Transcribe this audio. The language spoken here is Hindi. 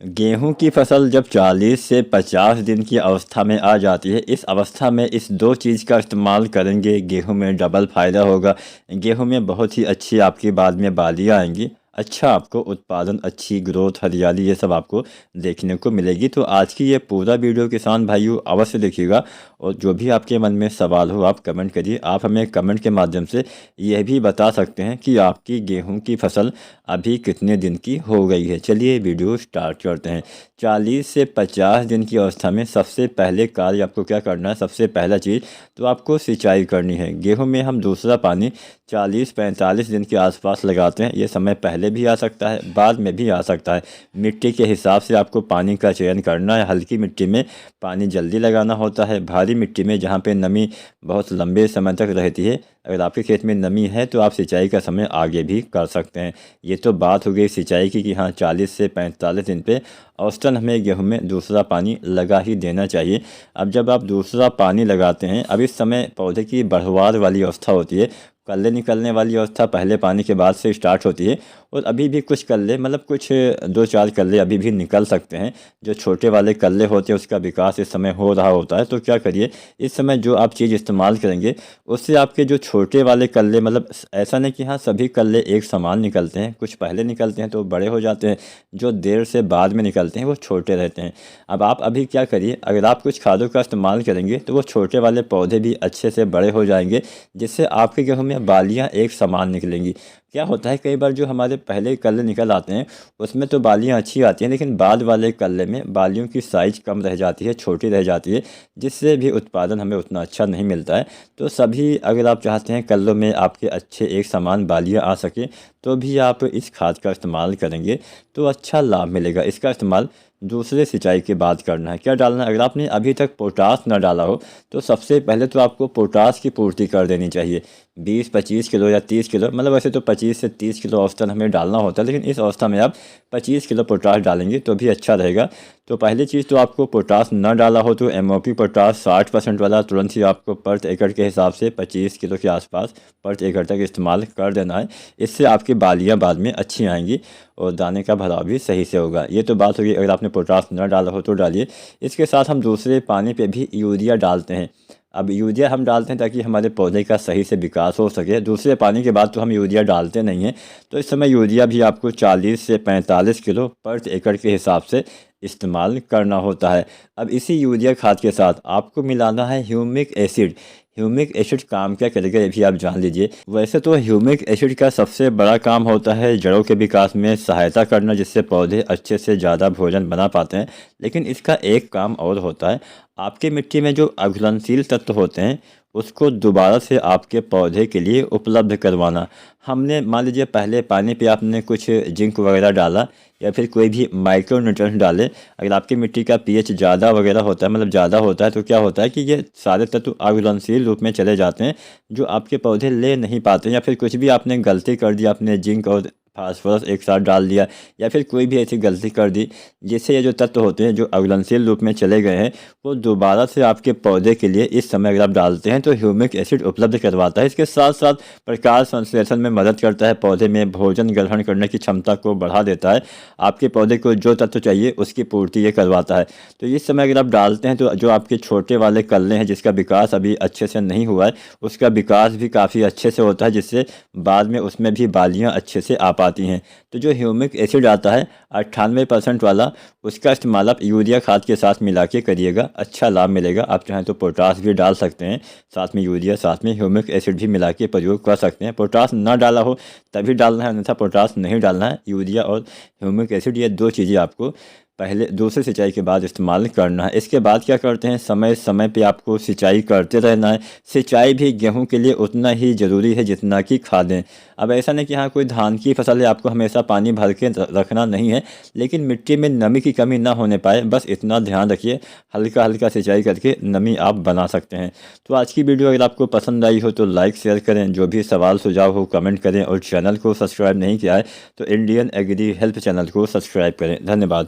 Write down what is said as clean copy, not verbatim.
गेहूं की फसल जब 40 से 50 दिन की अवस्था में आ जाती है, इस अवस्था में इस दो चीज़ का इस्तेमाल करेंगे, गेहूं में डबल फ़ायदा होगा। गेहूं में बहुत ही अच्छी आपकी बाद में बालियाँ आएंगी, अच्छा आपको उत्पादन, अच्छी ग्रोथ, हरियाली, ये सब आपको देखने को मिलेगी। तो आज की ये पूरा वीडियो किसान भाइयों अवश्य देखिएगा, और जो भी आपके मन में सवाल हो आप कमेंट करिए। आप हमें कमेंट के माध्यम से यह भी बता सकते हैं कि आपकी गेहूं की फसल अभी कितने दिन की हो गई है। चलिए वीडियो स्टार्ट करते हैं। 40 से 50 दिन की अवस्था में सबसे पहले कार्य आपको क्या करना है? सबसे पहला चीज़ तो आपको सिंचाई करनी है। गेहूं में हम दूसरा पानी 40-45 दिन के आसपास लगाते हैं। ये समय पहले भी आ सकता है, बाद में भी आ सकता है। मिट्टी के हिसाब से आपको पानी का चयन करना है। हल्की मिट्टी में पानी जल्दी लगाना होता है। भारी मिट्टी में जहाँ पे नमी बहुत लंबे समय तक रहती है, अगर आपके खेत में नमी है तो आप सिंचाई का समय आगे भी कर सकते हैं। ये तो बात हो गई सिंचाई की कि हाँ 40 से 45 दिन पे औसतन हमें गेहूं में दूसरा पानी लगा ही देना चाहिए। अब जब आप दूसरा पानी लगाते हैं, अब इस समय पौधे की बढ़वार वाली अवस्था होती है, कल्ले निकलने वाली अवस्था पहले पानी के बाद से स्टार्ट होती है। और अभी भी कुछ कल्ले, मतलब कुछ 2-4 कल्ले अभी भी निकल सकते हैं। जो छोटे वाले कल्ले होते हैं उसका विकास इस समय हो रहा होता है। तो क्या करिए, इस समय जो आप चीज़ इस्तेमाल करेंगे उससे आपके जो छोटे वाले कल्ले, मतलब ऐसा नहीं कि हाँ सभी कल्ले एक समान निकलते हैं, कुछ पहले निकलते हैं तो बड़े हो जाते हैं, जो देर से बाद में निकलते हैं वो छोटे रहते हैं। अब आप अभी क्या करिए, अगर आप कुछ खादों का इस्तेमाल करेंगे तो वो छोटे वाले पौधे भी अच्छे से बड़े हो जाएंगे, जिससे आपके गेहूं में बालियां एक समान निकलेंगी। क्या होता है, कई बार जो हमारे पहले कल्ले निकल आते हैं उसमें तो बालियां अच्छी आती हैं, लेकिन बाद वाले कल्ले में बालियों की साइज कम रह जाती है, छोटी रह जाती है, जिससे भी उत्पादन हमें उतना अच्छा नहीं मिलता है। तो सभी, अगर आप चाहते हैं कल्लों में आपके अच्छे एक समान बालियां आ सके, तो भी आप इस खाद का इस्तेमाल करेंगे तो अच्छा लाभ मिलेगा। इसका इस्तेमाल दूसरे सिंचाई के बाद करना है। क्या डालना है, अगर आपने अभी तक पोटास ना डाला हो तो सबसे पहले तो आपको पोटास की पूर्ति कर देनी चाहिए। 20-25 किलो या 30 किलो, मतलब वैसे तो 25 से 30 किलो औसतन हमें डालना होता है, लेकिन इस अवस्था में आप 25 किलो पोटास डालेंगे तो भी अच्छा रहेगा। तो पहली चीज़ तो आपको पोटास ना डाला हो तो एमओपी पोटास 60% वाला तुरंत ही आपको प्रति एकड़ के हिसाब से 25 किलो के आसपास प्रति एकड़ तक इस्तेमाल कर देना है। इससे आपकी बालियाँ बाद में अच्छी आएंगी और दाने का भराव भी सही से होगा। ये तो बात होगी अगर आपने पोटास न डाला हो तो डालिए। इसके साथ हम दूसरे पानी पे भी यूरिया डालते हैं। अब यूरिया हम डालते हैं ताकि हमारे पौधे का सही से विकास हो सके। दूसरे पानी के बाद तो हम यूरिया डालते नहीं हैं। तो इस समय यूरिया भी आपको 40 से 45 किलो प्रति एकड़ के हिसाब से इस्तेमाल करना होता है। अब इसी यूरिया खाद के साथ आपको मिलाना है ह्यूमिक एसिड। ह्यूमिक एसिड काम क्या करेगा ये भी आप जान लीजिए। वैसे तो ह्यूमिक एसिड का सबसे बड़ा काम होता है जड़ों के विकास में सहायता करना, जिससे पौधे अच्छे से ज़्यादा भोजन बना पाते हैं। लेकिन इसका एक काम और होता है, आपके मिट्टी में जो अघुलनशील तत्व होते हैं उसको दोबारा से आपके पौधे के लिए उपलब्ध करवाना। हमने मान लीजिए पहले पानी पे आपने कुछ जिंक वगैरह डाला या फिर कोई भी माइक्रो न्यूट्रिएंट्स डाले, अगर आपकी मिट्टी का पीएच ज़्यादा वगैरह होता है, मतलब ज़्यादा होता है, तो क्या होता है कि ये सारे तत्व अघुलनशील रूप में चले जाते हैं जो आपके पौधे ले नहीं पाते। या फिर कुछ भी आपने गलती कर दी, आपने जिंक और फास्फोरस एक साथ डाल दिया, या फिर कोई भी ऐसी गलती कर दी जिससे ये जो तत्व होते हैं जो अघुलनशील रूप में चले गए हैं, वो दोबारा से आपके पौधे के लिए इस समय अगर आप डालते हैं तो ह्यूमिक एसिड उपलब्ध करवाता है। इसके साथ साथ प्रकाश संश्लेषण में मदद करता है, पौधे में भोजन ग्रहण करने की क्षमता को बढ़ा देता है, आपके पौधे को जो तत्व चाहिए उसकी पूर्ति ये करवाता है। तो इस समय अगर आप डालते हैं तो जो आपके छोटे वाले कल्ले हैं जिसका विकास अभी अच्छे से नहीं हुआ है, उसका विकास भी काफ़ी अच्छे से होता है, जिससे बाद में उसमें भी बालियाँ अच्छे से आ पाती हैं। तो जो ह्यूमिक एसिड आता है 98% वाला, उसका इस्तेमाल आप यूरिया खाद के साथ मिला के करिएगा, अच्छा लाभ मिलेगा। आप चाहें तो पोटास भी डाल सकते हैं, साथ में यूरिया, साथ में ह्यूमिक एसिड भी मिला के प्रयोग कर सकते हैं। पोटास ना डाला हो तभी डालना है, अन्यथा पोटास नहीं डालना है। यूरिया और ह्यूमिक एसिड ये दो चीज़ें आपको पहले दूसरे सिंचाई के बाद इस्तेमाल करना है। इसके बाद क्या करते हैं, समय समय पे आपको सिंचाई करते रहना है। सिंचाई भी गेहूं के लिए उतना ही ज़रूरी है जितना कि खादें। अब ऐसा नहीं कि हाँ कोई धान की फसल है आपको हमेशा पानी भर के रखना नहीं है, लेकिन मिट्टी में नमी की कमी ना होने पाए, बस इतना ध्यान रखिए। हल्का हल्का सिंचाई करके नमी आप बना सकते हैं। तो आज की वीडियो अगर आपको पसंद आई हो तो लाइक शेयर करें, जो भी सवाल सुझाव हो कमेंट करें, और चैनल को सब्सक्राइब नहीं किया है तो इंडियन एग्री हेल्प चैनल को सब्सक्राइब करें। धन्यवाद।